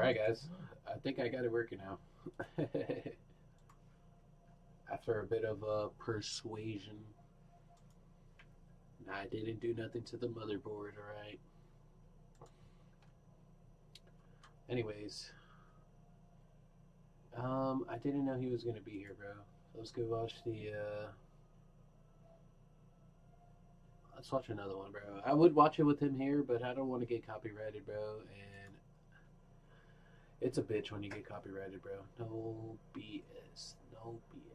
Alright, guys. I think I got it working now. After a bit of persuasion. I didn't do nothing to the motherboard, alright? Anyways. I didn't know he was gonna be here, bro. Let's go watch the, let's watch another one, bro. I would watch it with him here, but I don't want to get copyrighted, bro, and it's a bitch when you get copyrighted, bro. No BS. No BS.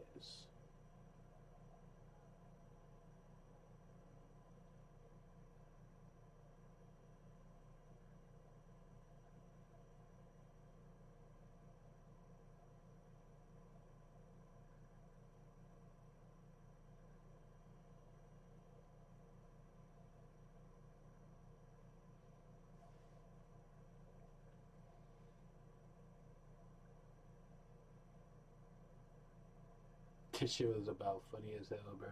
This shit was about funny as hell, bro.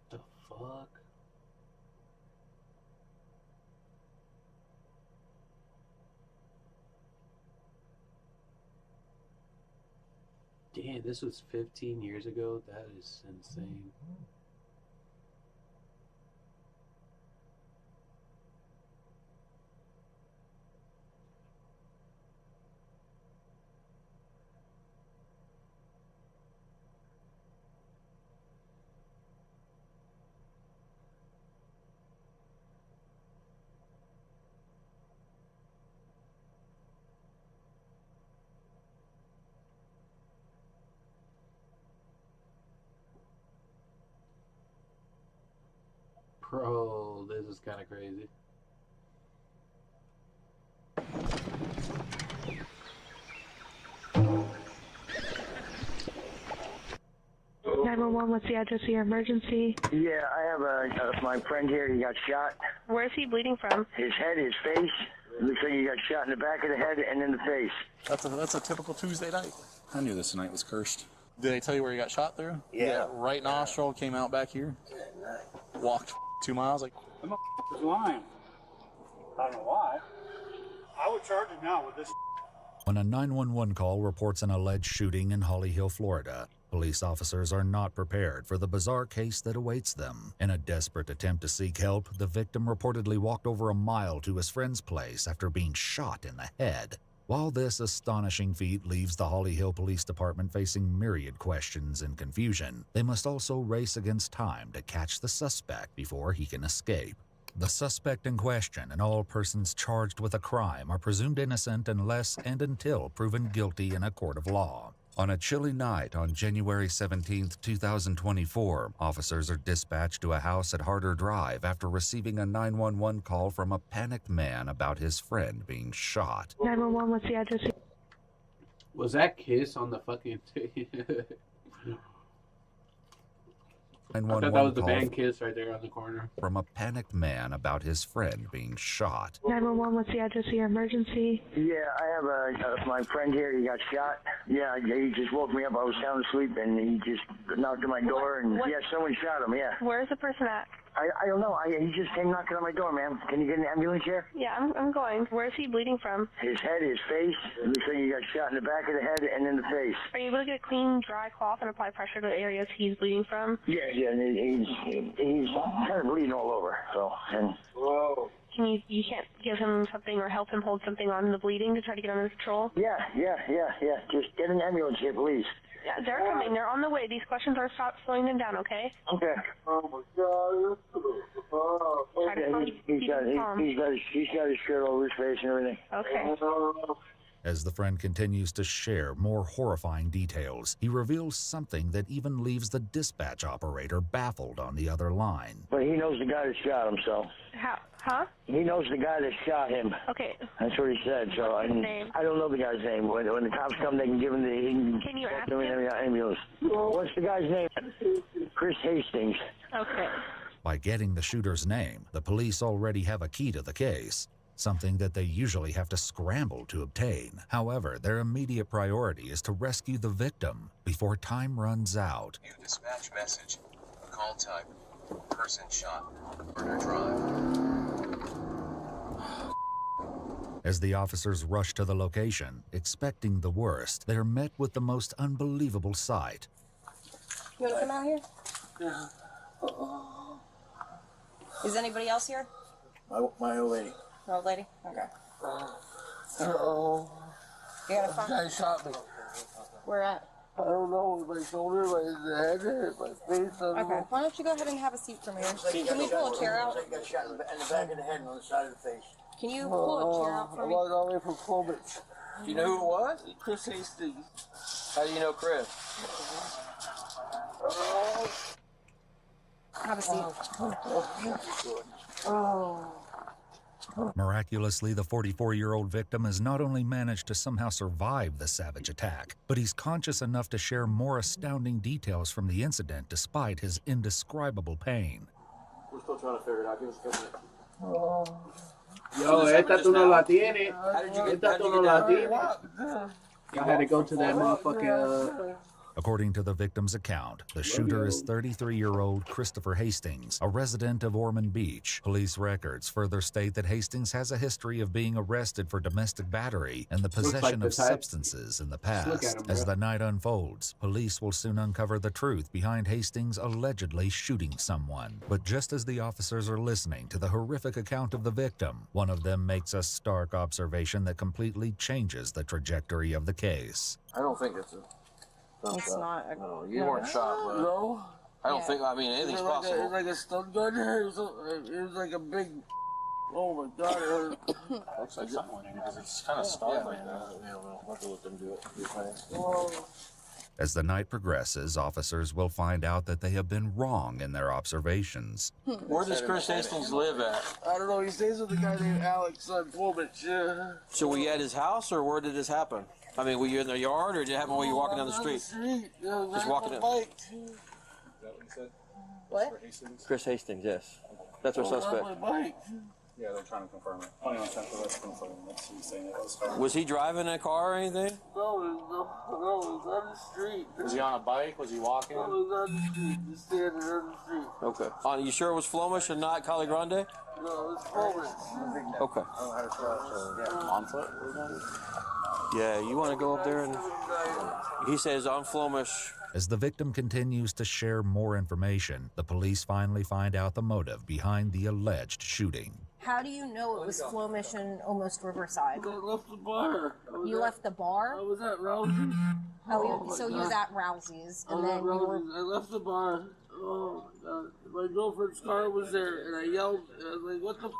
The fuck? Damn, this was 15 years ago? That is insane. Bro, this is kind of crazy. What's the address of your emergency? Yeah, I have my friend here. He got shot. Where is he bleeding from? His head, his face. It looks like he got shot in the back of the head and in the face. That's a typical Tuesday night. I knew this night was cursed. Did they tell you where he got shot through? Yeah. Right nostril came out back here. Walked 2 miles. Like, The motherfucker's lying. I don't know why. I would charge him now with this. When a 911 call reports an alleged shooting in Holly Hill, Florida, police officers are not prepared for the bizarre case that awaits them. In a desperate attempt to seek help, the victim reportedly walked over a mile to his friend's place after being shot in the head. While this astonishing feat leaves the Holly Hill Police Department facing myriad questions and confusion, they must also race against time to catch the suspect before he can escape. The suspect in question and all persons charged with a crime are presumed innocent unless and until proven guilty in a court of law. On a chilly night on January 17, 2024, officers are dispatched to a house at Harder Drive after receiving a 911 call from a panicked man about his friend being shot. 911, what's the address? Was that Kiss on the fucking... I thought that was the band Kiss right there on the corner. From a panicked man about his friend being shot. 911, what's the address of your emergency? Yeah, I have my friend here. He got shot. Yeah, he just woke me up. I was sound asleep, and he just knocked on my door, and yeah, someone shot him. Yeah. Where's the person at? I don't know. He just came knocking on my door, man. Can you get an ambulance here? Yeah, I'm going. Where's he bleeding from? His head, his face. It looks like he got shot in the back of the head and in the face. Are you able to get a clean, dry cloth and apply pressure to the areas he's bleeding from? Yeah, and he's kind of bleeding all over. So, and Whoa. You can't give him something or help him hold something on the bleeding to try to get under control? yeah. Just get an ambulance here, please. Yeah, they're coming. They're on the way. These questions are slowing them down, okay? Okay. Oh my God. Oh. Try to He's got his shirt over his face and everything. Okay. As the friend continues to share more horrifying details, he reveals something that even leaves the dispatch operator baffled on the other line. But he knows the guy that shot him, so. How? Huh? He knows the guy that shot him. Okay. That's what he said. So What's his name? I don't know the guy's name. When the cops come, they can give him the. Can you ask him? him? Ambulance. What's the guy's name? Chris Hastings. Okay. By getting the shooter's name, the police already have a key to the case. something that they usually have to scramble to obtain. However, their immediate priority is to rescue the victim before time runs out. New dispatch message. Call type. Person shot. Murder drive. As the officers rush to the location, expecting the worst, they are met with the most unbelievable sight. You want to come out here? Yeah. Is anybody else here? My old lady. Your old lady? Okay. Oh. You got a phone? Guy shot me. Where at? I don't know, my shoulder, my head, my face. Okay. Why don't you go ahead and have a seat for me? Can we pull a chair out? I got shot in the back of the head and on the side of the face. Can you pull a chair out for me? I was all the way from Clovis. Do you know who it was? Chris Hastings. How do you know Chris? Have a seat. Miraculously, the 44-year-old victim has not only managed to somehow survive the savage attack, but he's conscious enough to share more astounding details from the incident despite his indescribable pain. We're still trying to figure it out. Give us a couple minutes. Yo, esta tú no la tienes. How did you Esta tú no la tienes. I had to go to that motherfucker. According to the victim's account, the shooter is 33-year-old Christopher Hastings, a resident of Ormond Beach. Police records further state that Hastings has a history of being arrested for domestic battery and the possession of substances in the past. As the night unfolds, police will soon uncover the truth behind Hastings allegedly shooting someone. But just as the officers are listening to the horrific account of the victim, one of them makes a stark observation that completely changes the trajectory of the case. I don't think it's a... It's not. No, you weren't shot, but No. I don't think. I mean, anything's possible. It was like a stun gun. It was like a big. Oh my God! It hurt. Looks like something went in because it's kind of stopped like that. Yeah, we'll have to let them do it. As the night progresses, officers will find out that they have been wrong in their observations. Where does Chris Hastings live at? I don't know. He stays with a guy named Alex on Fulbich. So were you at his house, or where did this happen? I mean, were you in the yard, or did it happen while you were walking down the street? Yeah, Just walking in. bike. Is that what you said? What? Chris Hastings, yes. That's our suspect. My bike. Yeah, they're trying to confirm it. 21 Central, that's confirmed. That's what he's saying. It was Was he driving a car or anything? No, he was on the street. Was he on a bike? Was he walking? No, he was on the street. Just standing on the street. Okay. You sure it was Flomish and not Cali Grande? No, it was Fulbich. Okay. On foot? Yeah, you want to go up there and... He says on Flomish. As the victim continues to share more information, the police finally find out the motive behind the alleged shooting. How do you know it was Flomish and almost Riverside? I left the bar. You left the bar? I was at Rousey's. So you was at Rousey's, and then you were... I left the bar. Oh my God! My girlfriend's car was there, and I yelled. I was like, "What the?"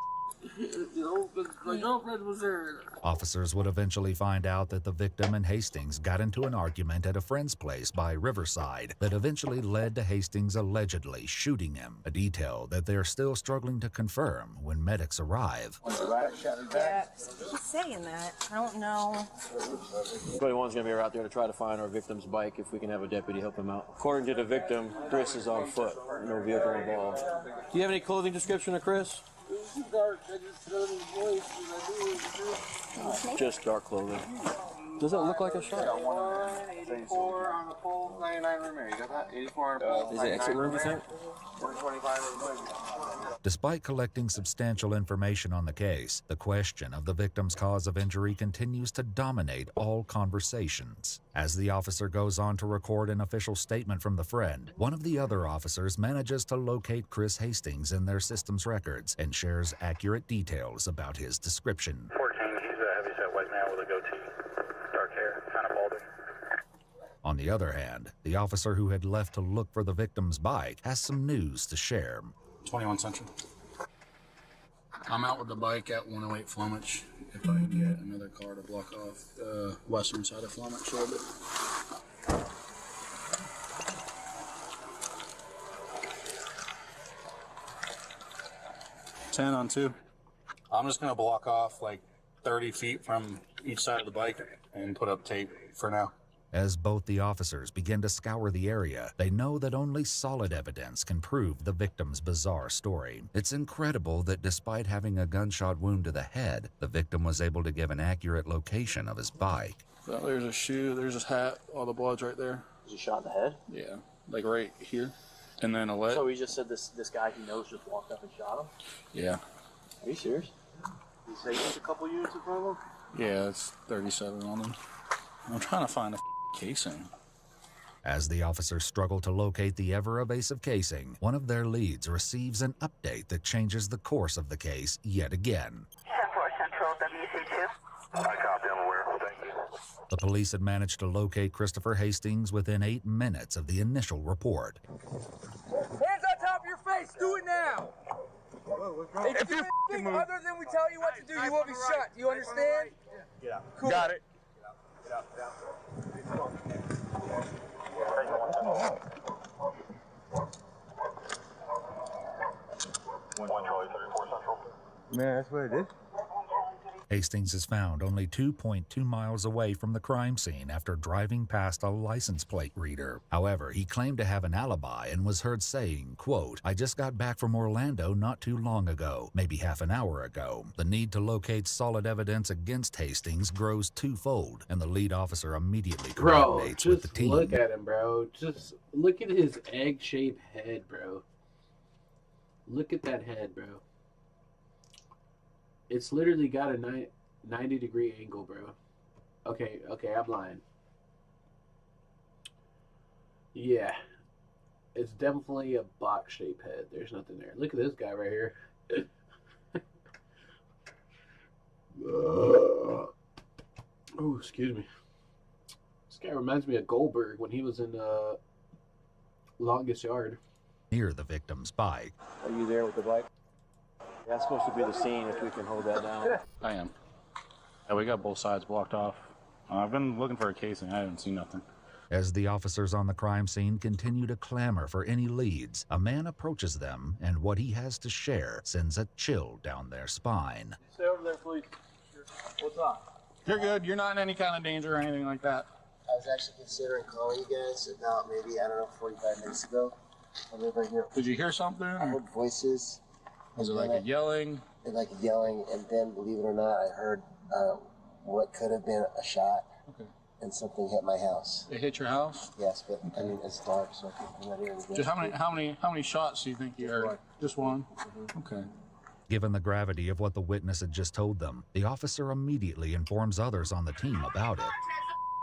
You know, because my girlfriend was there. Officers would eventually find out that the victim and Hastings got into an argument at a friend's place by Riverside that eventually led to Hastings allegedly shooting him, a detail that they're still struggling to confirm when medics arrive. Yeah, he's saying that. I don't know. 21's going to be out there to try to find our victim's bike if we can have a deputy help him out. According to the victim, Chris is on foot. No vehicle involved. Do you have any clothing description of Chris? It was dark. I just heard his voice, and I knew it was him. Just dark clothing. Does that look like a shot? 84 on the full 99 room area. You got that? 84 on the full. Is it exit room, you think? 125. Despite collecting substantial information on the case, the question of the victim's cause of injury continues to dominate all conversations. As the officer goes on to record an official statement from the friend, one of the other officers manages to locate Chris Hastings in their system's records and shares accurate details about his description. 14, he's a heavyset white man with a goatee, dark hair, kind of balding. On the other hand, the officer who had left to look for the victim's bike has some news to share. 21 Central. I'm out with the bike at 108 Flumich. If I can get another car to block off the western side of Flumich a little bit. 10 on 2. I'm just going to block off like 30 feet from each side of the bike and put up tape for now. As both the officers begin to scour the area, they know that only solid evidence can prove the victim's bizarre story. It's incredible that despite having a gunshot wound to the head, the victim was able to give an accurate location of his bike. So there's a shoe, there's his hat, all the blood's right there. Was he shot in the head? Yeah, like right here. And then a leg. So he just said this guy he knows just walked up and shot him? Yeah. Are you serious? Did he say there's a couple units in front of him? Yeah, it's 37 on them. I'm trying to find a casing. As the officers struggle to locate the ever-evasive casing, one of their leads receives an update that changes the course of the case yet again. 10-4 Central, WC2. I copy, I'm aware. Thank you. The police had managed to locate Christopher Hastings within 8 minutes of the initial report. Hands on top of your face, do it now! If you do anything other than we tell you what to do, you will be shot. Do you understand? Get out. Cool. Got it. Get out. Charlie, 34 Central. Man, that's what it is. Hastings is found only 2.2 miles away from the crime scene after driving past a license plate reader. However, he claimed to have an alibi and was heard saying, quote, "I just got back from Orlando not too long ago, maybe half an hour ago." The need to locate solid evidence against Hastings grows twofold, and the lead officer immediately coordinates with the team. Look at him, bro. Just look at his egg-shaped head, bro. Look at that head, bro. It's literally got a 90-degree angle, bro. Okay, I'm lying. Yeah. It's definitely a box-shaped head. There's nothing there. Look at this guy right here. Oh, excuse me. This guy reminds me of Goldberg when he was in Longest Yard. Near the victim's bike. Are you there with the bike? That's supposed to be the scene if we can hold that down. I am. Yeah, we got both sides blocked off. I've been looking for a casing. I haven't seen nothing. As the officers on the crime scene continue to clamor for any leads, a man approaches them, and what he has to share sends a chill down their spine. Stay over there, please. What's up? You're good. You're not in any kind of danger or anything like that. I was actually considering calling you guys about maybe, 45 minutes ago. I live right here. Did you hear something? I heard voices. Was it like a yelling? Like a yelling, and then, believe it or not, I heard what could have been a shot. Okay. And something hit my house. It hit your house? Yes, but I mean it's dark, so I'm not hearing Just how many shots do you think you heard? Just one. Mm-hmm. Okay. Given the gravity of what the witness had just told them, the officer immediately informs others on the team about it.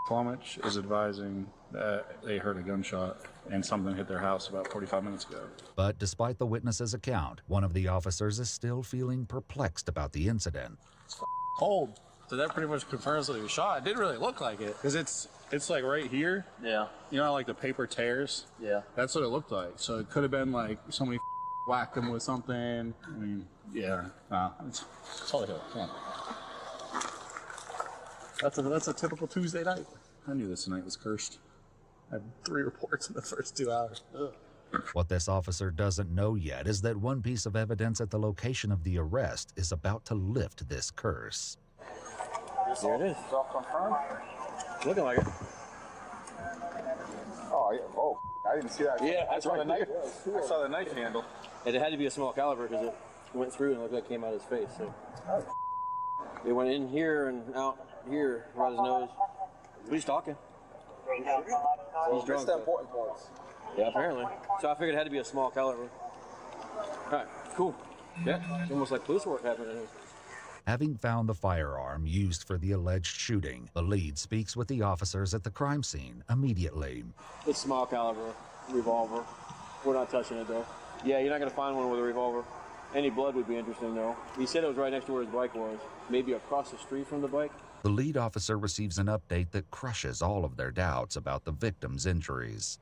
Plumage is advising that they heard a gunshot and something hit their house about 45 minutes ago. But despite the witness's account, one of the officers is still feeling perplexed about the incident. It's cold. So that pretty much confirms that he was shot. It didn't really look like it because it's like right here. Yeah. You know how like the paper tears? Yeah. That's what it looked like. So it could have been like somebody whacked him with something. I mean, yeah. It's Holly Hill. Come on. That's a typical Tuesday night. I knew this night was cursed. I had 3 reports in the first 2 hours. Ugh. What this officer doesn't know yet is that one piece of evidence at the location of the arrest is about to lift this curse. There it is. Self-confirmed? Looking like it. Oh, I didn't see that. Yeah, I saw the knife. I saw the knife handle. And it had to be a small caliber because it went through and looked like it came out of his face. So it went in here and out here, right his nose. But he's talking. He's drunk. That's the important parts. Yeah, apparently. So I figured it had to be a small caliber. All right, cool. Yeah, it's almost like police work happening here. Having found the firearm used for the alleged shooting, the lead speaks with the officers at the crime scene immediately. It's small caliber revolver. We're not touching it though. Yeah, you're not gonna find one with a revolver. Any blood would be interesting though. He said it was right next to where his bike was. Maybe across the street from the bike. The lead officer receives an update that crushes all of their doubts about the victim's injuries.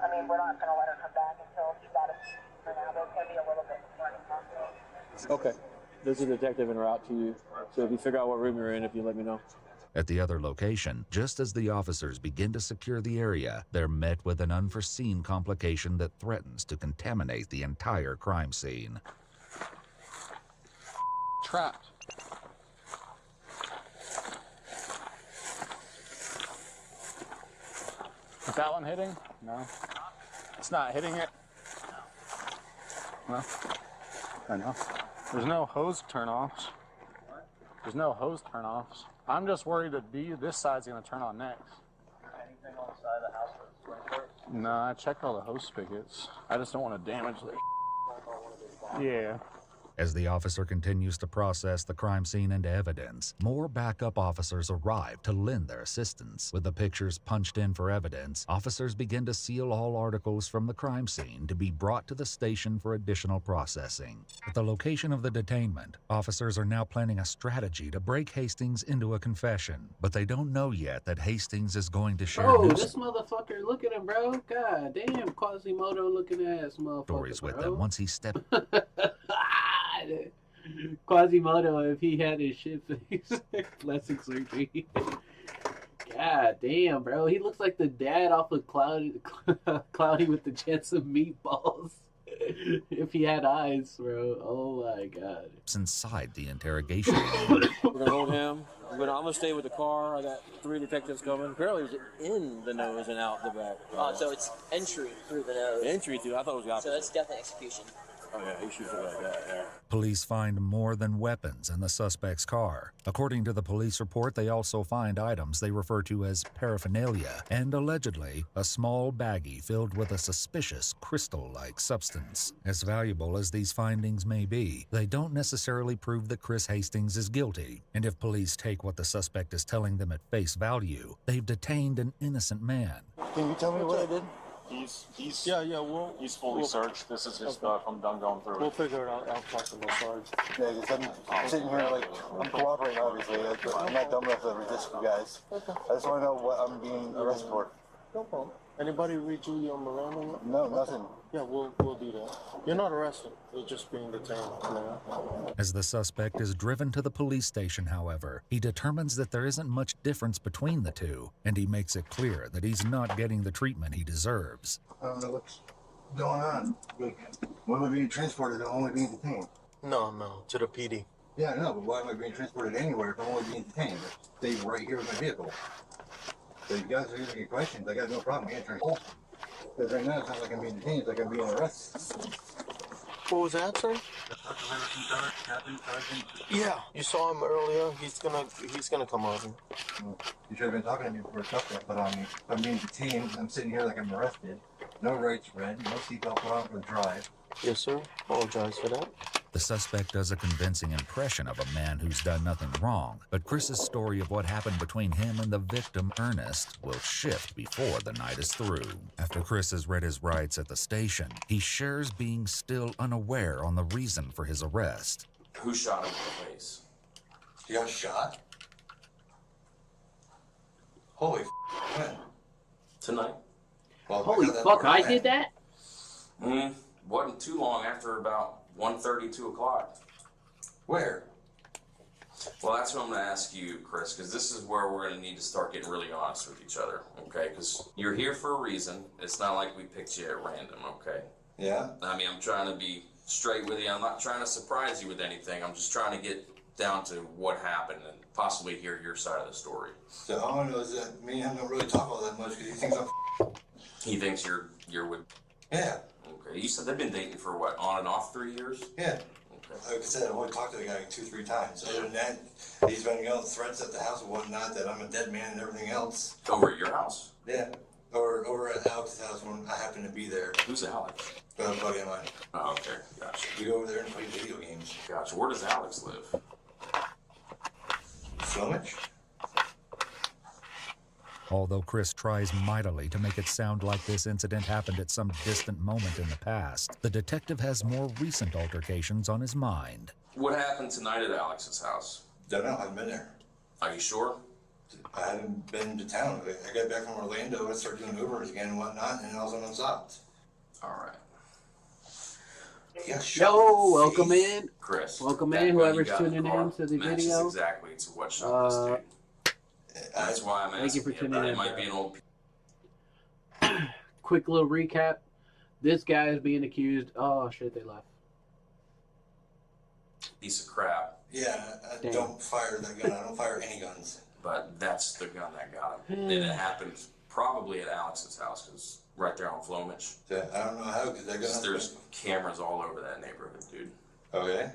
I mean, we're not going to let her come back until she's out of for now. There's going to be a little bit more involved. Okay. There's a detective en route to you. So if you figure out what room you're in, if you let me know. At the other location, just as the officers begin to secure the area, they're met with an unforeseen complication that threatens to contaminate the entire crime scene. Trapped. Is that one hitting? No. It's not hitting it? No. I know. There's no hose turn-offs. There's no hose turn-offs. I'm just worried that this side's going to turn on next. Anything on the side of the house that's going for it? No, I checked all the hose spigots. I just don't want to damage the... Yeah. As the officer continues to process the crime scene into evidence, more backup officers arrive to lend their assistance. With the pictures punched in for evidence, officers begin to seal all articles from the crime scene to be brought to the station for additional processing. At the location of the detainment, officers are now planning a strategy to break Hastings into a confession, but they don't know yet that Hastings is going to share Oh, this motherfucker, look at him, bro. God damn, Quasimodo looking ass motherfucker, stories with bro. them once he steps... Quasimodo, if he had his shit fixed, plastic surgery. God damn, bro. He looks like the dad off of Cloudy with the Chance of Meatballs. If he had eyes, bro. Oh my god. Inside the interrogation We're gonna hold him. I'm gonna stay with the car. I got 3 detectives coming. Apparently, it was in the nose and out the back. So it's entry through the nose. Entry through. I thought it was the opposite. So that's definitely execution. Oh yeah, he shoots it like that. Yeah. Police find more than weapons in the suspect's car. According to the police report, they also find items they refer to as paraphernalia and, allegedly, a small baggie filled with a suspicious crystal-like substance. As valuable as these findings may be, they don't necessarily prove that Chris Hastings is guilty. And if police take what the suspect is telling them at face value, they've detained an innocent man. Can you tell me what I did? He's We'll fully searched. This is his stuff. I'm done going through We'll it. figure it out. I'll talk to both sides. Yeah, because I'm sitting here like, I'm cooperating obviously. I'm not dumb enough to resist you guys. I just want to know what I'm being arrested for. No problem. Anybody read you your Miranda? No, nothing. Yeah, we'll do that. You're not arrested. You're just being detained. As the suspect is driven to the police station, however, he determines that there isn't much difference between the two, and he makes it clear that he's not getting the treatment he deserves. I don't know what's going on. Like, why am I being transported? I'm only being detained. No, to the PD. Yeah, I know, but why am I being transported anywhere if I'm only being detained? Stay right here with my vehicle. So you guys are asking me questions. I got no problem answering. Because right now it sounds like I'm being detained. It's like I'm being arrested. What was that, sir? Yeah, you saw him earlier. He's gonna come over. You should have been talking to me before stuff got put on me. I'm being detained. I'm sitting here like I'm arrested. No rights read. No seatbelt put on for the drive. Yes, sir. Apologize for that. The suspect does a convincing impression of a man who's done nothing wrong, but Chris's story of what happened between him and the victim, Ernest, will shift before the night is through. After Chris has read his rights at the station, he shares being still unaware on the reason for his arrest. Who shot him in the face? You got shot? Holy when? Tonight. Well, Holy fuck, I did that? Wasn't too long after about 1:30, 2 o'clock. Where? Well, that's what I'm going to ask you, Chris, because this is where we're going to need to start getting really honest with each other, okay? Because you're here for a reason. It's not like we picked you at random, okay? Yeah? I mean, I'm trying to be straight with you. I'm not trying to surprise you with anything. I'm just trying to get down to what happened and possibly hear your side of the story. So all I know is that me and him don't really talk all that much because he thinks I'm He thinks you're with... Yeah. Okay. You said they've been dating for what, on and off 3 years? Yeah. Okay. Like I said, I've only talked to the guy like 2-3 times. Other than that, he's been yelling threats at the house and whatnot that I'm a dead man and everything else. Over at your house? Yeah. Or over at Alex's house when I happen to be there. Who's Alex? A buddy of mine. Oh, okay. Gotcha. We go over there and play video games. Gotcha. Where does Alex live? Flumich? Although Chris tries mightily to make it sound like this incident happened at some distant moment in the past, the detective has more recent altercations on his mind. What happened tonight at Alex's house? Don't know. I haven't been there. Are you sure? I haven't been to town. I got back from Orlando and started doing Ubers again and whatnot, and all of a sudden I'm stopped. All right. Yeah, Yo, welcome in. Chris. Welcome that in, gun you whoever's got in tuning the car in to the matches video. exactly to what shot this dude. That's why I'm Thank you asking for tuning about it. in, It might bro. be an old. Quick little recap. This guy is being accused. Oh shit, they left. Piece of crap. Yeah, I Damn. don't fire that gun. I don't fire any guns. But that's the gun that got him. And it happened probably at Alex's house, because right there on Flomich. Yeah, I don't know how, because that gun. There's cameras all over that neighborhood, dude. Okay.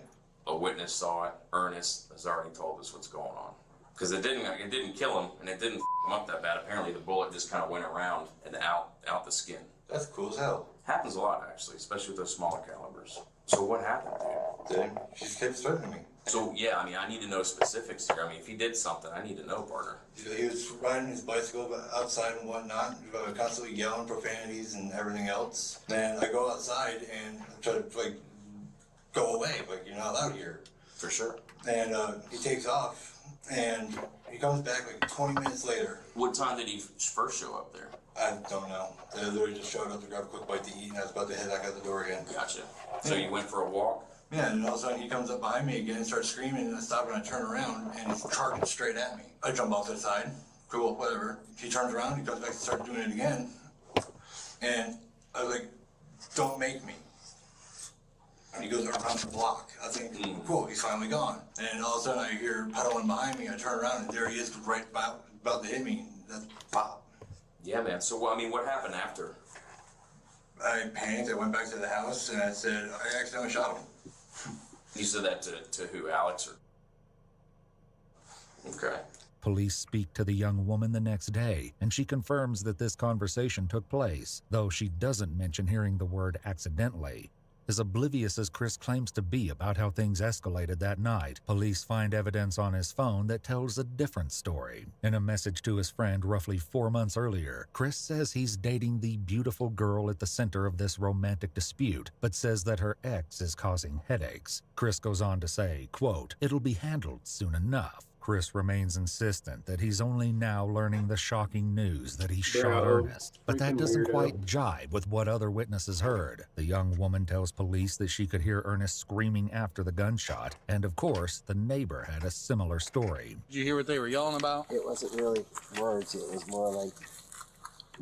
A witness saw it. Ernest has already told us what's going on. Because it didn't kill him, and it didn't him up that bad. Apparently, the bullet just kind of went around and out the skin. That's cool as hell. Happens a lot, actually, especially with those smaller calibers. So what happened, dude? Then she just kept threatening me. So, yeah, I mean, I need to know specifics here. I mean, if he did something, I need to know, partner. He was riding his bicycle outside and whatnot, constantly yelling profanities and everything else. And I go outside and try to, like, go away, like, you're not allowed here. For sure. And he takes off, and he comes back like 20 minutes later. What time did he first show up there? I don't know. They literally just showed up to grab a quick bite to eat, and I was about to head back out the door again. Gotcha. So you went for a walk? Yeah, and all of a sudden he comes up behind me again and starts screaming, and I stop and I turn around, and he's charging straight at me. I jump off to the side. Cool, whatever. He turns around, he comes back and starts doing it again. And I was like, don't make me. And he goes around the block. I think, cool, he's finally gone. And all of a sudden I hear pedaling behind me. I turn around, and there he is right about to hit me. That's pop. Yeah, man. So, I mean, what happened after? I panicked. I went back to the house, and I said, I accidentally shot him. You said that to who, Alex? Or... Okay. Police speak to the young woman the next day, and she confirms that this conversation took place, though she doesn't mention hearing the word accidentally. As oblivious as Chris claims to be about how things escalated that night, police find evidence on his phone that tells a different story. In a message to his friend roughly 4 months earlier, Chris says he's dating the beautiful girl at the center of this romantic dispute, but says that her ex is causing headaches. Chris goes on to say, quote, "It'll be handled soon enough." Chris remains insistent that he's only now learning the shocking news that he shot Ernest, but that doesn't quite jibe with what other witnesses heard. The young woman tells police that she could hear Ernest screaming after the gunshot, and of course, the neighbor had a similar story. Did you hear what they were yelling about? It wasn't really words, it was more like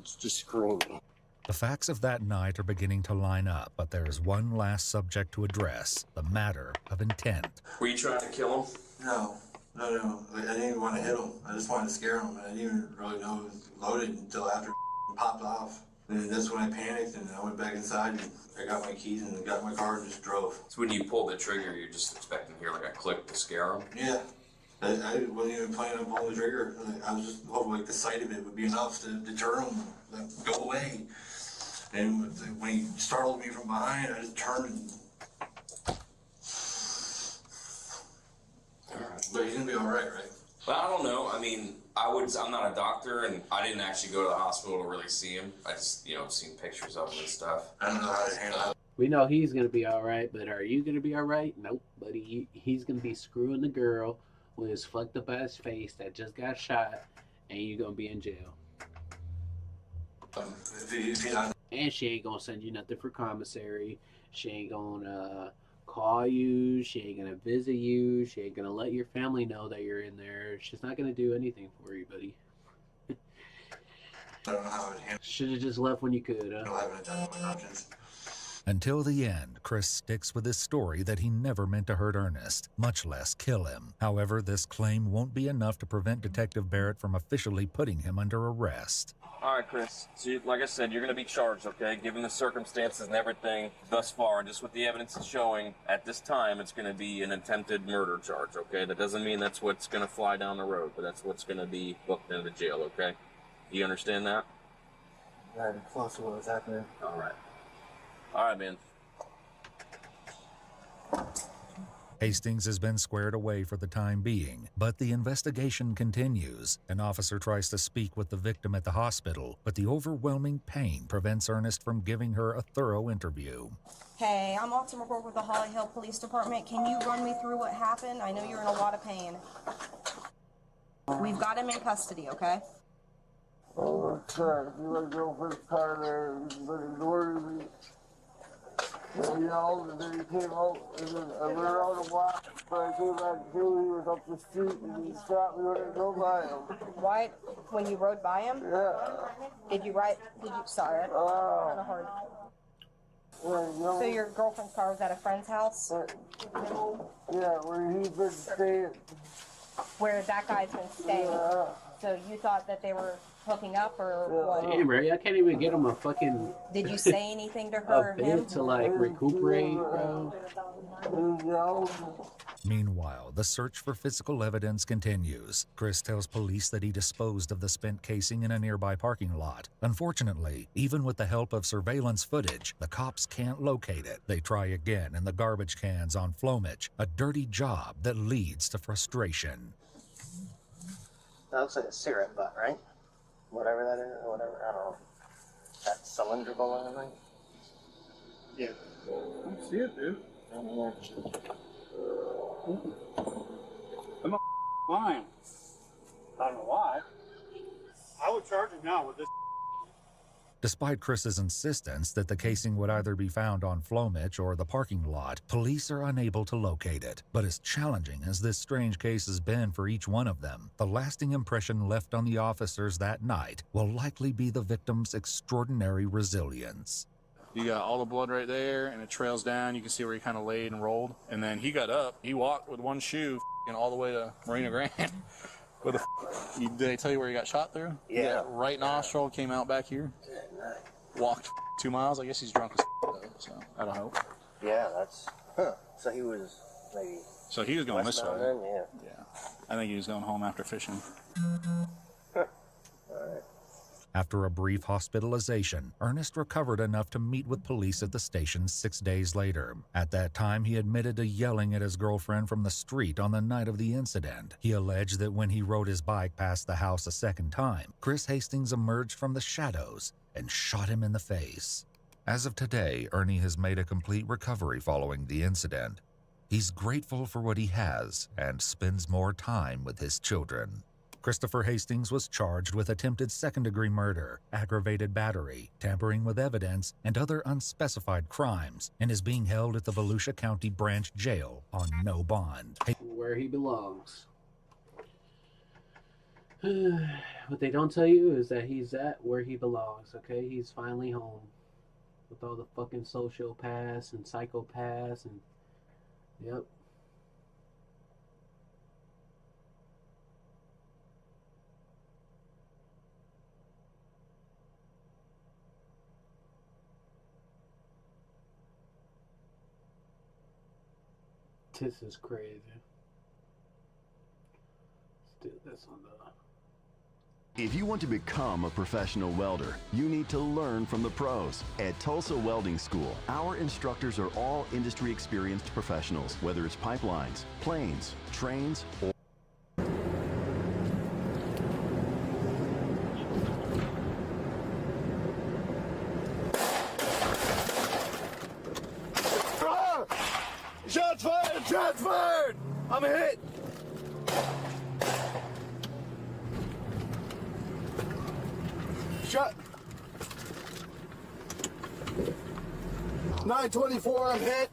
just screaming. The facts of that night are beginning to line up, but there's one last subject to address, the matter of intent. Were you trying to kill him? No. No. I didn't even want to hit him. I just wanted to scare him. I didn't even really know it was loaded until after popped off. And that's when I panicked, and I went back inside, and I got my keys and got my car and just drove. So when you pulled the trigger, you're just expecting to hear like a click to scare him? Yeah. I wasn't even planning on pulling the trigger. I was just hoping like the sight of it would be enough to deter him, like, go away. And when he startled me from behind, I just turned and... But he's gonna be all right, right? But I don't know. I mean, I'm not a doctor, and I didn't actually go to the hospital to really see him. I just, seen pictures of him and stuff. I don't know how to handle it. We know he's gonna be all right, but are you gonna be all right? Nope, buddy. He's gonna be screwing the girl with his fucked up ass face that just got shot, and you're gonna be in jail. And she ain't gonna send you nothing for commissary. She ain't gonna call you. She ain't gonna visit you. She ain't gonna let your family know that you're in there. She's not gonna do anything for you, buddy. I don't know how it handles. Should have just left when you could, huh? I haven't done my options. Until the end, Chris sticks with his story that he never meant to hurt Ernest, much less kill him. However, this claim won't be enough to prevent Detective Barrett from officially putting him under arrest. All right, Chris. So, like I said, you're going to be charged, okay? Given the circumstances and everything thus far, just what the evidence is showing, at this time, it's going to be an attempted murder charge, okay? That doesn't mean that's what's going to fly down the road, but that's what's going to be booked into jail, okay? You understand that? Not even close to what was happening. All right. All right, man. Hastings has been squared away for the time being, but the investigation continues. An officer tries to speak with the victim at the hospital, but the overwhelming pain prevents Ernest from giving her a thorough interview. Hey, I'm Alton McCourt with the Holly Hill Police Department. Can you run me through what happened? I know you're in a lot of pain. We've got him in custody, okay? Oh, God. You want to go for the car there? You know, and then he came out, and then we were on a walk, but I came back to he was up the street, and he stopped me when I go by him. Why, when you rode by him? Yeah. Sorry, kind of hard. So your girlfriend's car was at a friend's house? Yeah, where he's been staying. Where that guy's been staying? Yeah. So you thought that they were hooking up or what? Damn, bro, I can't even get him a fucking. Did you say anything to her or him? To like recuperate, bro. Meanwhile, the search for physical evidence continues. Chris tells police that he disposed of the spent casing in a nearby parking lot. Unfortunately, even with the help of surveillance footage, the cops can't locate it. They try again in the garbage cans on Flomich, a dirty job that leads to frustration. That looks like a cigarette butt, right? Whatever that is, or whatever, I don't know. That cylindrical or anything? Yeah. I see it, dude. I'm lying. I don't know why. I would charge him now with this. Despite Chris's insistence that the casing would either be found on Flomich or the parking lot, police are unable to locate it. But as challenging as this strange case has been for each one of them, the lasting impression left on the officers that night will likely be the victim's extraordinary resilience. You got all the blood right there, and it trails down. You can see where he kind of laid and rolled. And then he got up. He walked with one shoe all the way to Marina Grande. With a, did they tell you where he got shot through? Yeah. Right nostril came out back here. Walked 2 miles. I guess he's drunk as though, so I don't know. Yeah, that's... Huh. So he was maybe... So he was going this way. Then, yeah. Yeah. I think he was going home after fishing. All right. After a brief hospitalization, Ernest recovered enough to meet with police at the station 6 days later. At that time, he admitted to yelling at his girlfriend from the street on the night of the incident. He alleged that when he rode his bike past the house a second time, Chris Hastings emerged from the shadows and shot him in the face. As of today, Ernie has made a complete recovery following the incident. He's grateful for what he has and spends more time with his children. Christopher Hastings was charged with attempted second-degree murder, aggravated battery, tampering with evidence, and other unspecified crimes, and is being held at the Volusia County Branch Jail on no bond. Where he belongs. What they don't tell you is that he's at where he belongs, okay? He's finally home. With all the fucking sociopaths and psychopaths and... Yep. This is crazy. Let's do this on the... If you want to become a professional welder, you need to learn from the pros. At Tulsa Welding School, our instructors are all industry experienced professionals, whether it's pipelines, planes, trains, or... Shots fired! Shots fired! I'm hit! Shot! 924, I'm hit.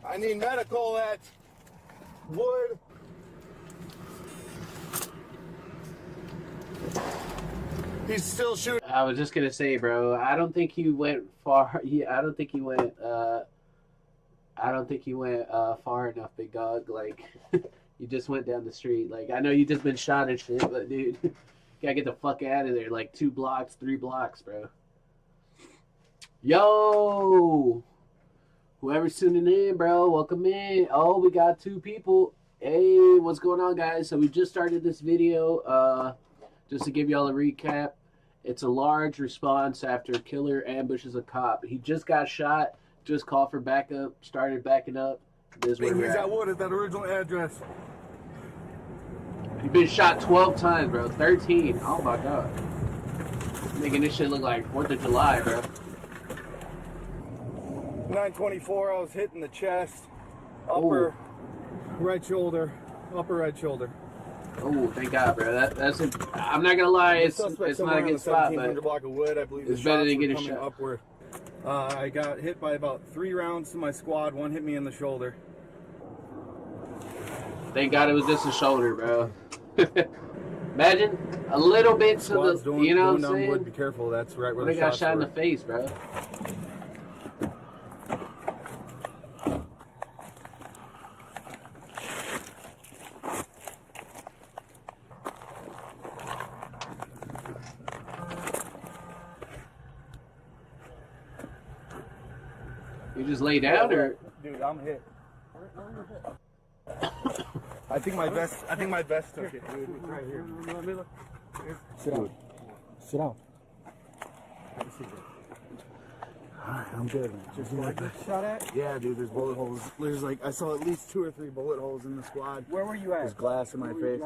I need medical at Wood. He's still shooting. I was just gonna say, bro, I don't think he went far. I don't think he went far enough, big dog. Like, you just went down the street. Like, I know you just been shot and shit, but dude, you gotta get the fuck out of there. Like 2 blocks, 3 blocks, bro. Yo, whoever's tuning in, bro, welcome in. Oh, we got 2 people. Hey, what's going on, guys? So we just started this video. Just to give y'all a recap, it's a large response after a killer ambushes a cop. He just got shot. Just called for backup, started backing up. This is where we're at. Wood at that original address. You've been shot 12 times, bro. 13. Oh my god. Making this shit look like 4th of July, bro. 924, I was hit in the chest, upper right shoulder, upper right shoulder. Oh, thank God, bro. That's a, I'm not gonna lie, it's not a good spot, but block of wood, I believe it's better than getting shot. Upward. I got hit by about 3 rounds to my squad. 1 hit me in the shoulder. Thank God it was just a shoulder, bro. Imagine a little bit to the, you know what I'm saying? Wood, be careful, that's right where they the got shots shot in were. the face, bro. You just lay down, or? Dude, I'm hit. I think my vest took it, dude. It's right here. Let me look. Sit down. Sit down. Have a seat. Alright, I'm good, man. Just like shot at? Yeah, dude, there's bullet holes. There's like, I saw at least 2 or 3 bullet holes in the squad. Where were you at? There's glass in my face.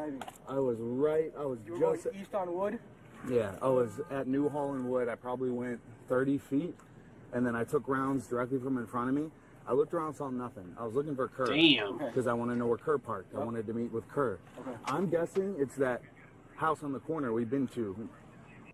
I was You were going east on Wood? Yeah, I was at New Holland Wood. I probably went 30 feet, and then I took rounds directly from in front of me. I looked around, saw nothing. I was looking for Kerr. Damn. Because I want to know where Kerr parked. I wanted to meet with Kerr. Okay. I'm guessing it's that house on the corner we've been to.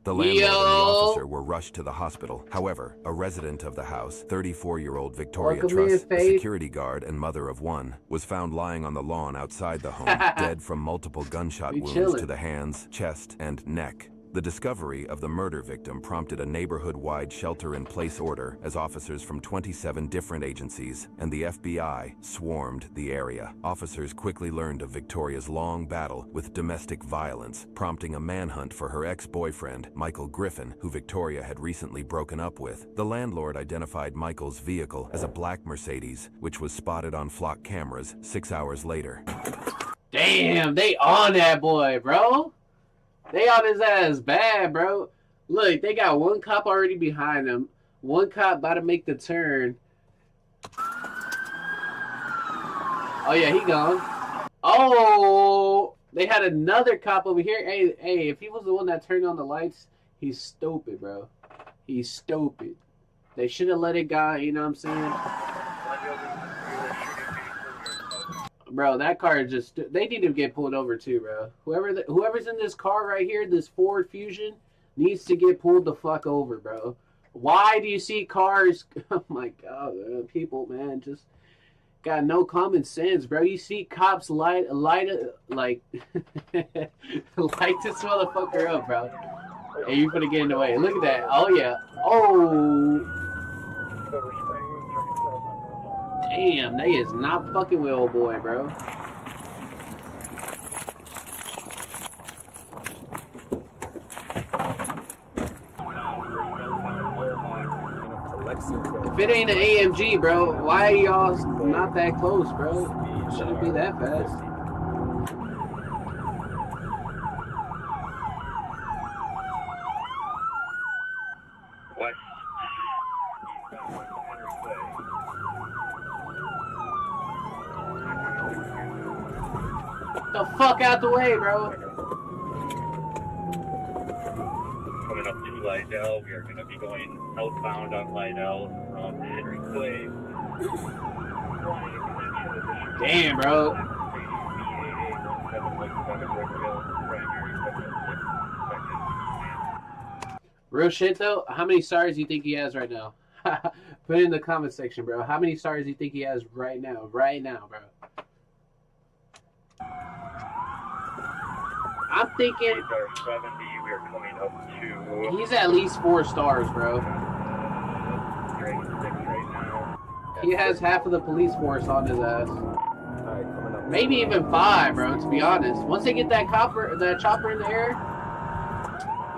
The landlord and the officer were rushed to the hospital. However, a resident of the house, 34-year-old Victoria Truss, a security guard and mother of 1, was found lying on the lawn outside the home, dead from multiple gunshot wounds to the hands, chest, and neck. The discovery of the murder victim prompted a neighborhood-wide shelter-in-place order as officers from 27 different agencies and the FBI swarmed the area. Officers quickly learned of Victoria's long battle with domestic violence, prompting a manhunt for her ex-boyfriend, Michael Griffin, who Victoria had recently broken up with. The landlord identified Michael's vehicle as a black Mercedes, which was spotted on flock cameras 6 hours later. Damn, they on that boy, bro. They on his ass bad, bro. Look, they got 1 cop already behind them. 1 cop about to make the turn. Oh, yeah, he gone. Oh, they had another cop over here. Hey, if he was the one that turned on the lights, he's stupid, bro. He's stupid. They should have let it go, you know what I'm saying? Bro, that car is just... They need to get pulled over too, bro. Whoever's in this car right here, this Ford Fusion, needs to get pulled the fuck over, bro. Why do you see cars... Oh my god, man. People, man, just got no common sense, bro. You see cops light like... light this motherfucker up, bro. Hey, you finna get in the way. Look at that. Oh, yeah. Oh... Damn, they is not fucking with old boy, bro. If it ain't an AMG, bro, why are y'all not that close, bro? Shouldn't be that fast. What? The fuck out the way, bro. Coming up to Lydell, we are going to be going outbound on Lydell from Henry Clay. Damn, bro. Real shit, though, how many stars do you think he has right now? Put it in the comment section, bro. How many stars do you think he has right now? Right now, bro. I'm thinking... These are 70, we are coming up to... He's at least 4 stars, bro. He has half of the police force on his ass. Maybe even 5, bro, to be honest. Once they get that chopper in the air,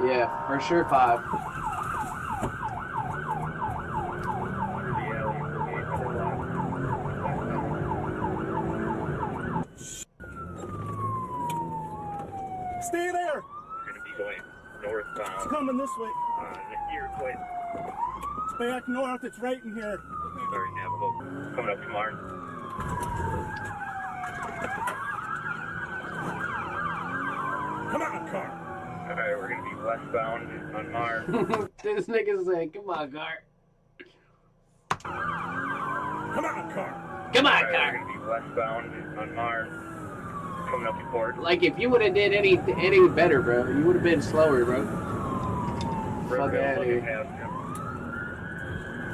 yeah, for sure 5. Stay there! We're going to be going northbound. It's coming this way. On Iroquois. It's back north, it's right in here. Sorry, Navajo. Coming up to Martin. Come on, car. Alright, we're going to be westbound on Mars. This nigga's saying, come on, car. Come on, car. Come on, Alright, car. we're going to be westbound on Mars. Coming up to Port. Like, if you would have did any better, bro, you would have been slower, bro. Fuck out of here.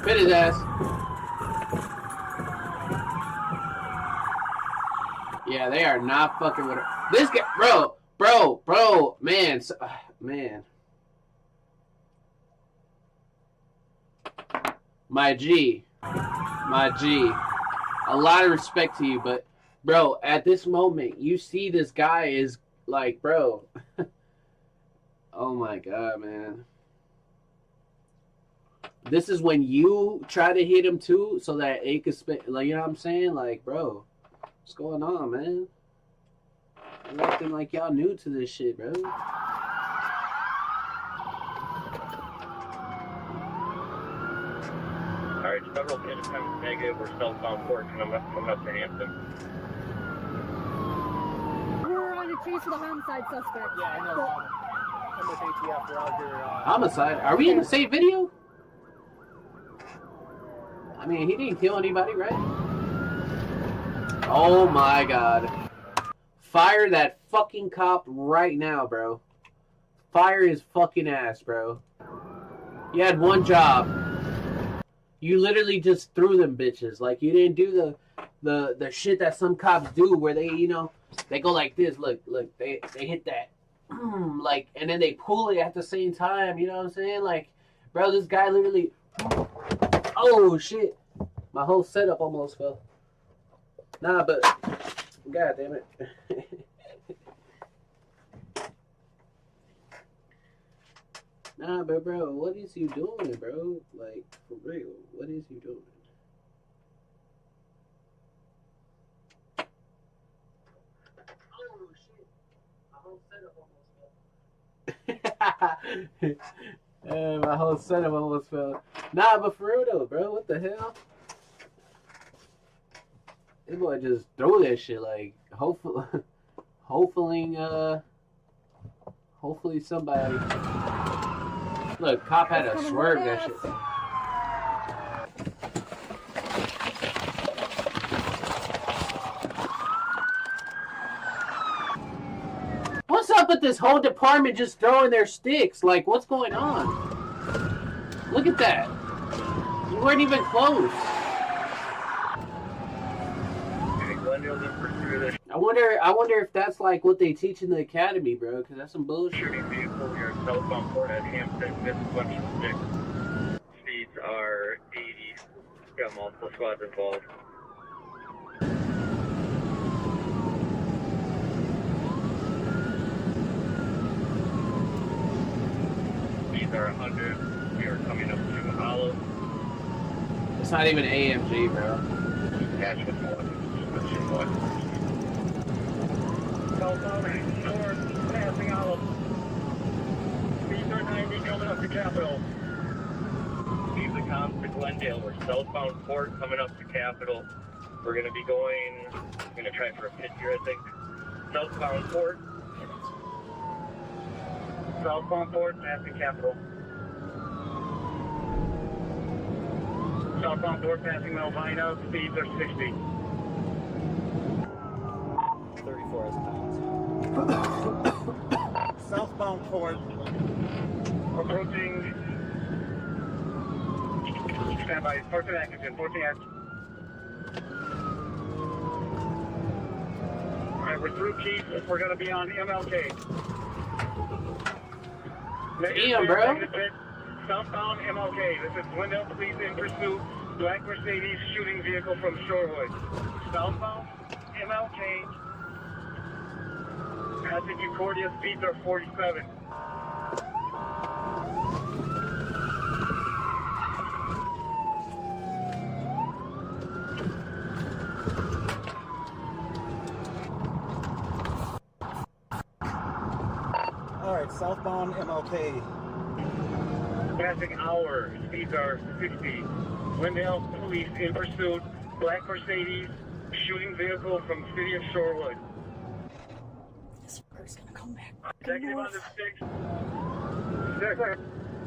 Fit his ass. Yeah, they are not fucking with her. This guy, bro, man, man. My G. A lot of respect to you, but bro, at this moment, you see this guy is like, bro. Oh my god, man. This is when you try to hit him too, so that it could spit. Like, you know what I'm saying? Like, bro, what's going on, man? I'm acting like y'all new to this shit, bro. Alright, several independent negative or southbound port coming up to Hampton. We're on a chase for the homicide suspect. Yeah, I know. I'm with ATF. We're out here. Homicide? Are we in the same video? I mean, he didn't kill anybody, right? Oh my god. Fire that fucking cop right now, bro. Fire his fucking ass, bro. You had one job. You literally just threw them bitches. Like, you didn't do the shit that some cops do where they, you know, they go like this. Look, they hit that. Like, and then they pull it at the same time. You know what I'm saying? Like, bro, this guy literally... Oh, shit. My whole setup almost fell. Nah, but... God damn it. Nah, but bro, what is you doing, bro? Like, for real, what is you doing? Oh, shit. My whole setup almost fell. My whole setup almost fell. Nah, but for real though, bro, what the hell? This boy just threw that shit, like, hopefully somebody... Look, cop had to swerve that shit. What's up with this whole department just throwing their sticks? Like, what's going on? Look at that. You weren't even close. I wonder if that's like what they teach in the academy, bro, because that's some bullshit. Shooting vehicle here, southbound port at Hampton, this is 126. Speeds are 80. Got multiple squads involved. Speeds are 100. We are coming up to Olive. It's not even AMG, bro. Catch with one. Southbound north, passing Olive. Speeds are 90, coming up to Capitol. Leave the comms to Glendale. We're southbound port, coming up to Capitol. We're going to be going, I'm going to try for a pit here, I think. Southbound port. Southbound port, passing Capitol. Southbound port, passing Melvina. Speeds are 60. 34 as pounds. Southbound port. Approaching. Stand by. Porting Atkinson. Porting Atkinson. Alright, we're through Keith. We're going to be on MLK. Damn, bro. Southbound MLK. This is Glendale Police in pursuit. Black Mercedes shooting vehicle from Shorewood. Southbound MLK. Passing Concordia, speeds are 47. Alright, southbound MLK. Passing hour, speeds are 60. Glendale Police in pursuit. Black Mercedes shooting vehicle from city of Shorewood. This gonna come back. Executive on the 6. Sir,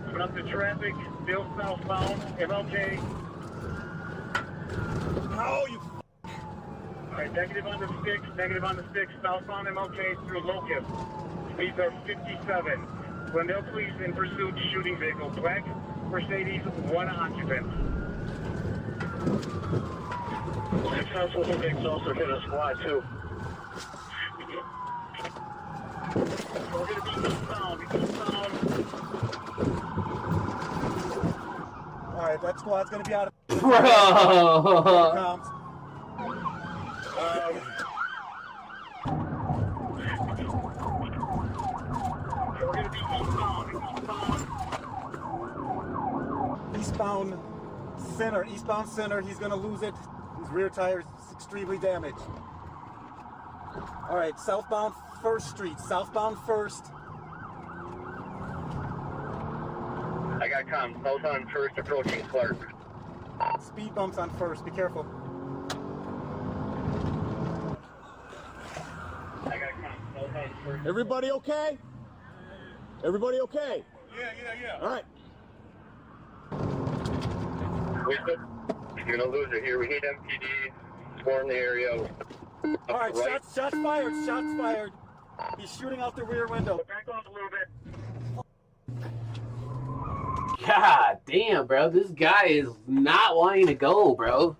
coming up to traffic, still southbound, MLK. Oh, you. Alright, negative on the 6, southbound MLK through Locust. Speeds are 57. Glendale Police in pursuit, shooting vehicle. Black Mercedes, one occupant. Successful convicts also hit a squad too. We're gonna be eastbound. Alright, that squad's gonna be out of Bro! Eastbound center, he's gonna lose it. His rear tire is extremely damaged. Alright, southbound 1st Street, southbound 1st. I got comms. Both on 1st approaching Clark. Speed bumps on 1st, be careful. I got comms. Both on 1st. Everybody okay? Everybody okay? Yeah. Alright. You're gonna lose it here. We need MPD. Swarm the area. Alright, shots fired. He's shooting out the rear window. Back off a little bit. God damn, bro. This guy is not wanting to go, bro.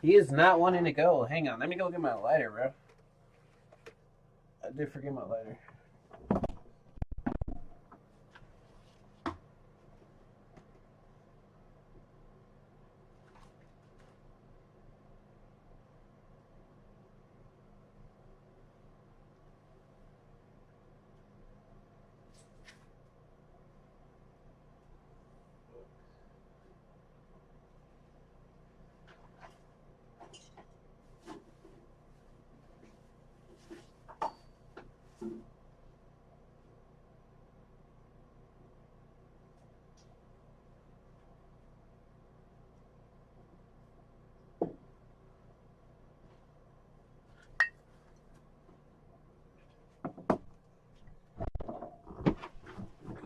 He is not wanting to go. Hang on. Let me go get my lighter, bro. I did forget my lighter.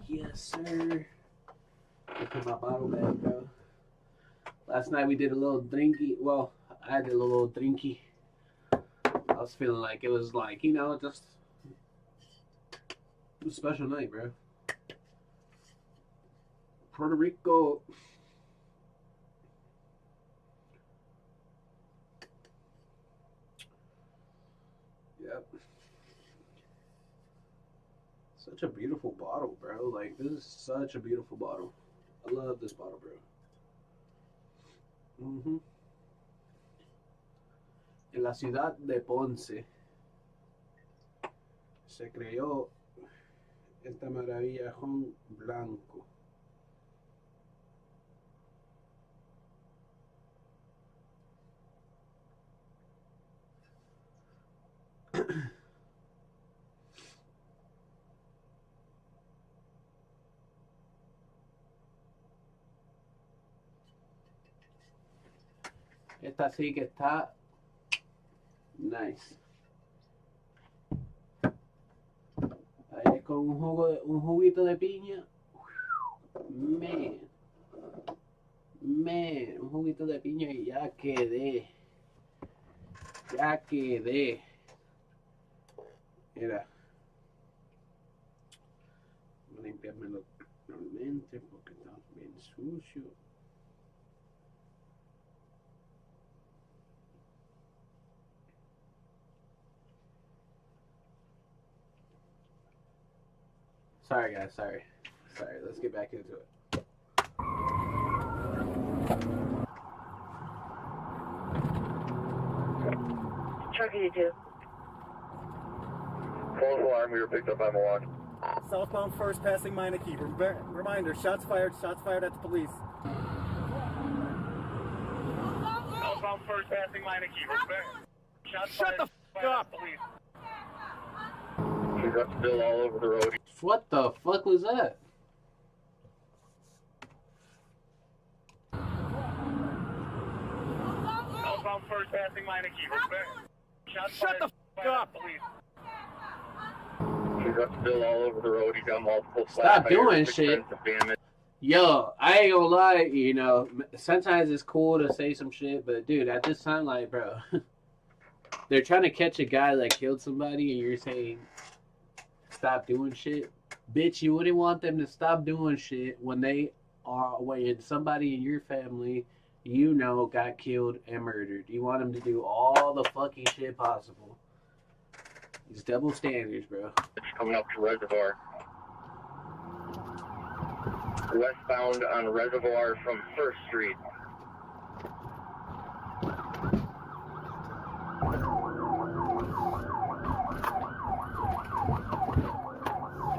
Yes, sir. Look at my bottle bag, bro. Last night we did a little drinky. Well, I did a little drinky. I was feeling like it was like, you know, just a special night, bro. Puerto Rico. Yep. Such a beautiful bottle, bro. Like, this is such a beautiful bottle. I love this bottle, bro. En la ciudad de Ponce se creó esta maravillajón blanco. Esta sí que está nice. Ahí con un juguito de piña. Man, un juguito de piña y ya quedé. Mira. Voy a limpiármelo normalmente porque está bien sucio. Sorry, guys. Sorry. Let's get back into it. Truck 82. False alarm. We were picked up by Milwaukee. Southbound 1st, passing Meineke. Reminder, shots fired at the police. Southbound 1st, passing Meineke. Shots Shut fired the f*** up! Police. She's up still all over the road. What the fuck was that? Southbound 1st, passing Meineke. Shut the f*** up! Police. She's up still all over the road. He's got multiple Stop doing shit. Yo, I ain't gonna lie, you know, sometimes it's cool to say some shit, but dude, at this time, like, bro, they're trying to catch a guy that killed somebody and you're saying, stop doing shit. Bitch, you wouldn't want them to stop doing shit when somebody in your family you know, got killed and murdered. You want him to do all the fucking shit possible. It's double standards, bro. It's coming up to Reservoir. Westbound on Reservoir from 1st Street.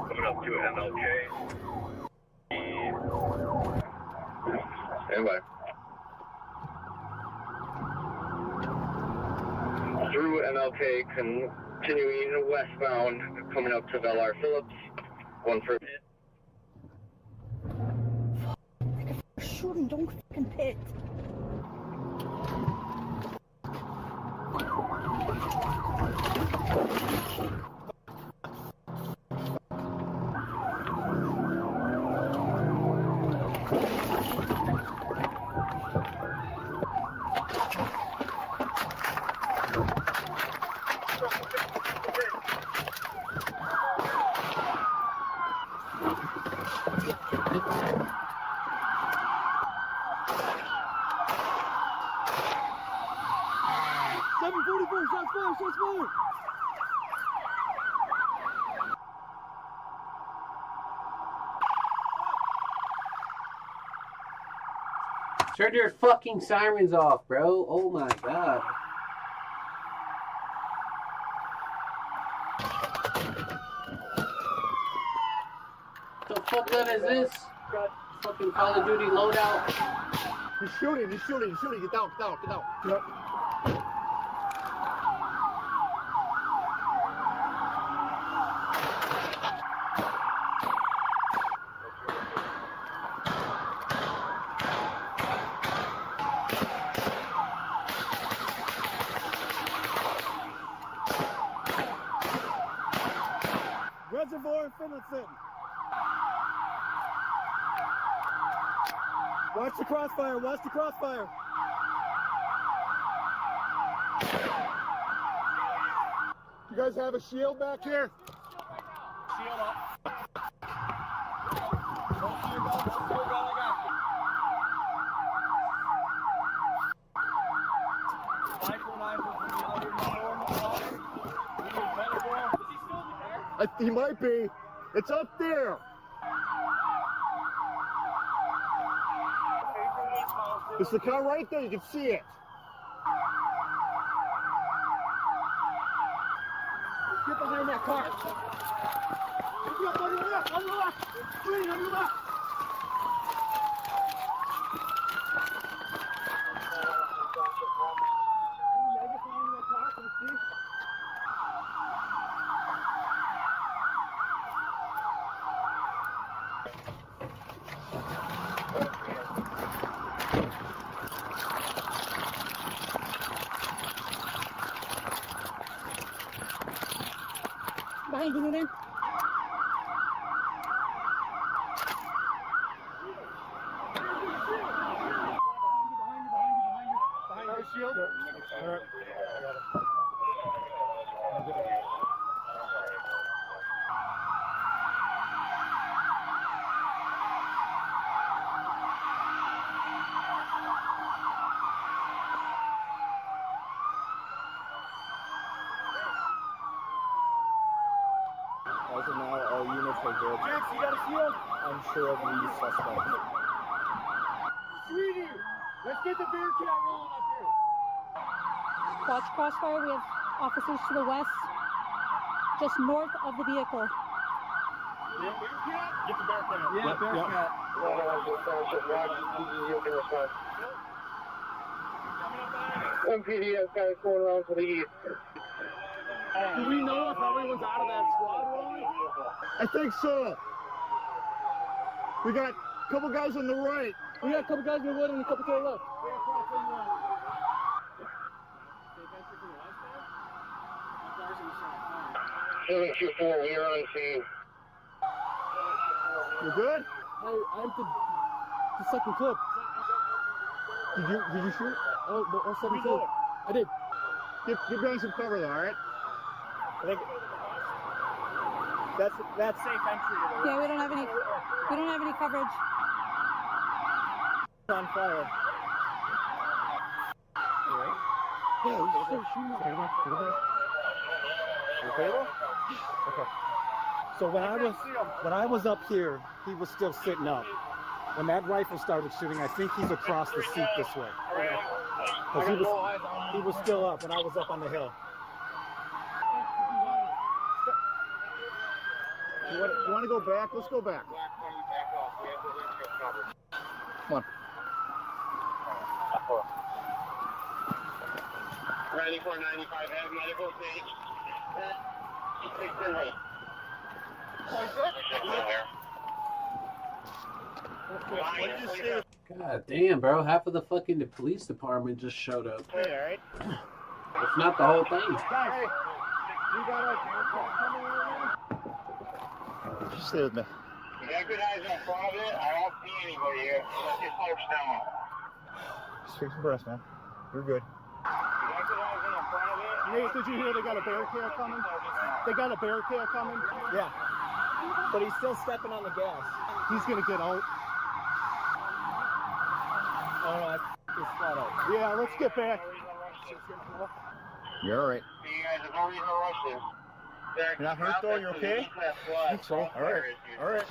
Coming up to MLK. Anyway. Through MLK, continuing westbound, coming up to Velar Phillips. One for Shooting, don't fucking pit. Shots fired! Turn your fucking sirens off, bro. Oh my god. What the fuck gun is this? Fucking Call of Duty loadout. He's shooting. Get down. Yep. Reservoir Finlayson. Watch the crossfire. You guys have a shield back here? Shield up. He might be. It's up there. It's the car right there. You can see it. Get behind that car. On your left. Green, on your left. Behind you, man. Behind our shield. All right. As of now, all units are good. Jax, you got a shield? Unsure of the suspect. Sweetie, let's get the beer cat rolling up here. Watch crossfire. We have officers to the west, just north of the vehicle. Get the bear cat. Yeah, bear cat. MPD has guys going around to the east. Do we know if everyone's out of that squad rolling? I think so. We got a couple guys on the right. We got a couple guys in the wood and a couple to the left. 724, we are on scene. You good? I emptied the second clip. Did you shoot? Oh, the second clip. I did. Give guys some cover though, all right? I think that's safe entry to the Yeah, we don't have any coverage. on fire. Okay. So when I was up here, he was still sitting up. When that rifle started shooting, I think he's across the seat this way. Because he was still up, and I was up on the hill. You want to go back? Let's go back. Come on. 9495 have medical stage. God damn, bro. Half of the fucking police department just showed up. Hey, alright. If not the whole thing. Guys, you got just stay with me. You got good eyes in front of it. I don't see anybody here. Let's get folks down. Just take some breaths, man. You're good. You got good eyes in front of it. Nate, did you hear they got a barricade coming? They got a barricade coming? Yeah. But he's still stepping on the gas. He's gonna get out. Oh no, it's flat out. Yeah, let's get back. You're alright. You guys have no reason to rush this. You're not hurt though? You're okay? I think so. Alright. Alright.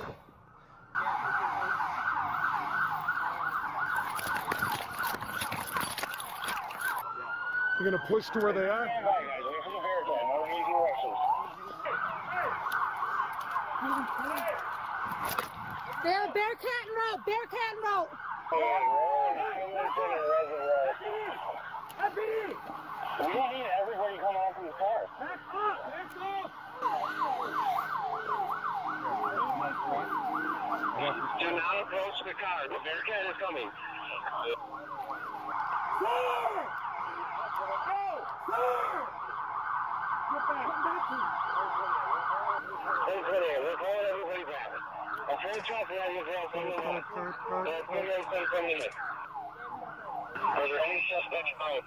You're gonna push to where they are? There, Bearcat and rope, Bearcat and rope. We don't need everybody coming off from the car. Back up! Do not approach the car. The Bearcat is coming. We're calling everybody back. A full truck right as well. Are there any suspects out?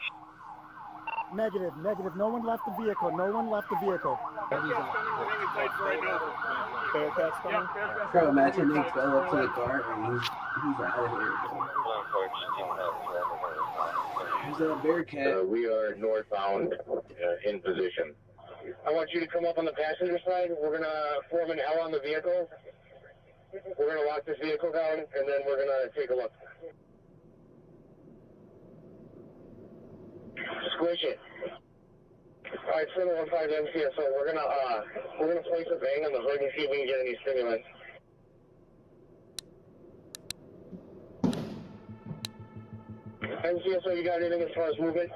Negative. No one left the vehicle. Bearcat's coming? Bro, imagine they fell up to the car and he's out of here. There's that Bearcat. We are northbound in position. I want you to come up on the passenger side. We're going to form an L on the vehicle. We're going to lock this vehicle down, and then we're going to take a look. Squish it. All right, 715 MCSO. We're gonna place a bang on the hood and see if we can get any stimulants. MCSO, you got anything as far as movement?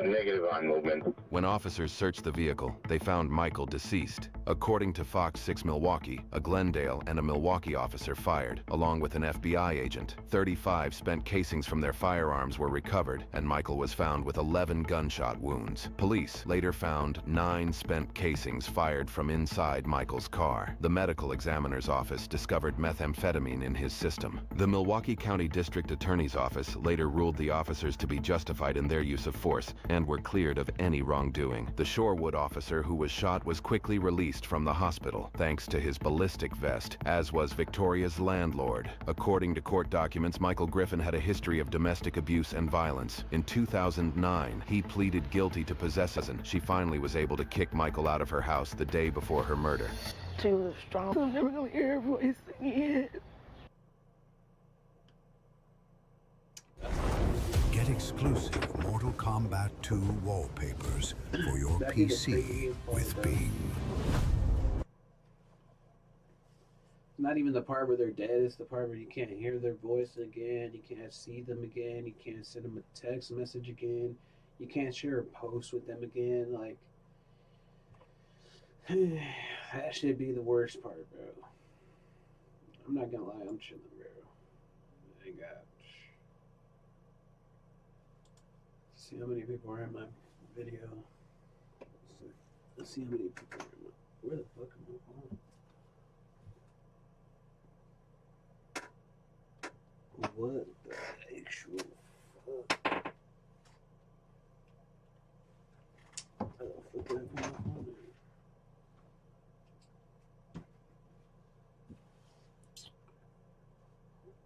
Negative on movement. When officers searched the vehicle, they found Michael deceased. According to Fox 6 Milwaukee, a Glendale and a Milwaukee officer fired, along with an FBI agent. 35 spent casings from their firearms were recovered, and Michael was found with 11 gunshot wounds. Police later found 9 spent casings fired from inside Michael's car. The medical examiner's office discovered methamphetamine in his system. The Milwaukee County District Attorney's Office later ruled the officers to be justified in their use of force and were cleared of any wrongdoing. The Shorewood officer who was shot was quickly released from the hospital, thanks to his ballistic vest, as was Victoria's landlord. According to court documents, Michael Griffin had a history of domestic abuse and violence. In 2009, he pleaded guilty to possession. She finally was able to kick Michael out of her house the day before her murder. She was strong. I never gonna hear her voice again. Get exclusive Mortal Kombat 2 wallpapers for your PC with Bing. Not even the part where they're dead, it's the part where you can't hear their voice again, you can't see them again, you can't send them a text message again, you can't share a post with them again. Like, that should be the worst part, bro. I'm not gonna lie, I'm chilling, bro. I got. See how many people are in my video. Let's see how many people are in my. Where the fuck am I on? What the actual fuck? How the fuck did I come on there?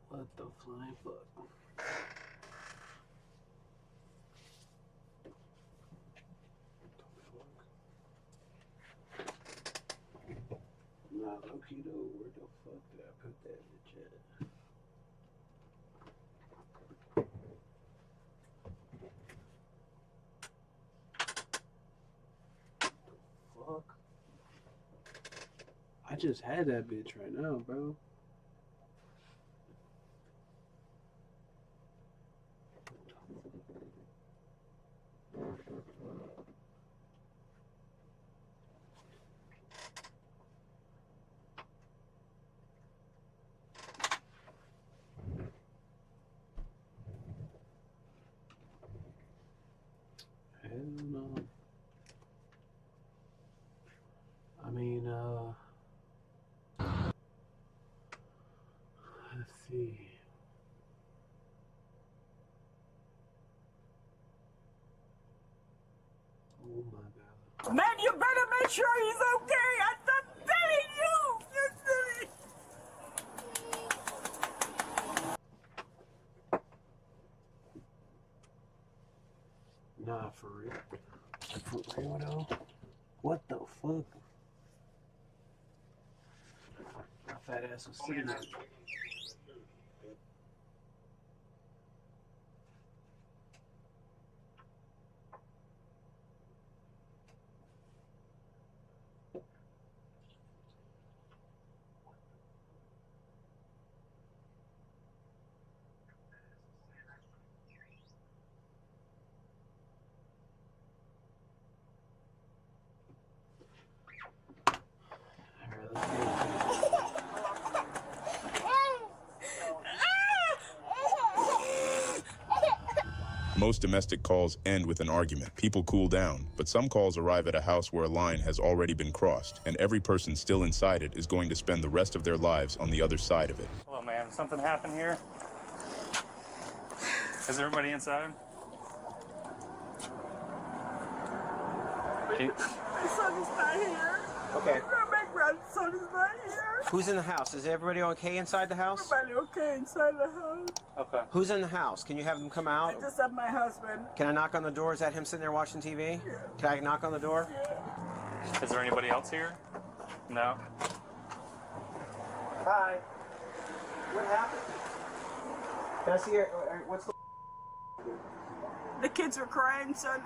What the flying fuck? you know, where the fuck did I put that bitch at? Fuck. I just had that bitch right now, bro. Hell no. I mean, let's see. Oh my God. Man, you better make sure he's okay. I'm telling you. You're silly. Nah, for real. For real though? What the fuck? My fat ass was sitting there. Most domestic calls end with an argument. People cool down, but some calls arrive at a house where a line has already been crossed, and every person still inside it is going to spend the rest of their lives on the other side of it. Hello, ma'am. Something happened here? Is everybody inside? My son is not here. Okay. My grandson is not here. Who's in the house? Is everybody okay inside the house? Everybody okay inside the house? Okay. Who's in the house? Can you have them come out? I just have my husband. Can I knock on the door? Is that him sitting there watching TV? Yeah. Can I knock on the door? Yeah. Is there anybody else here? No. Hi. What happened? Can I see your, what's the... The kids were crying, son.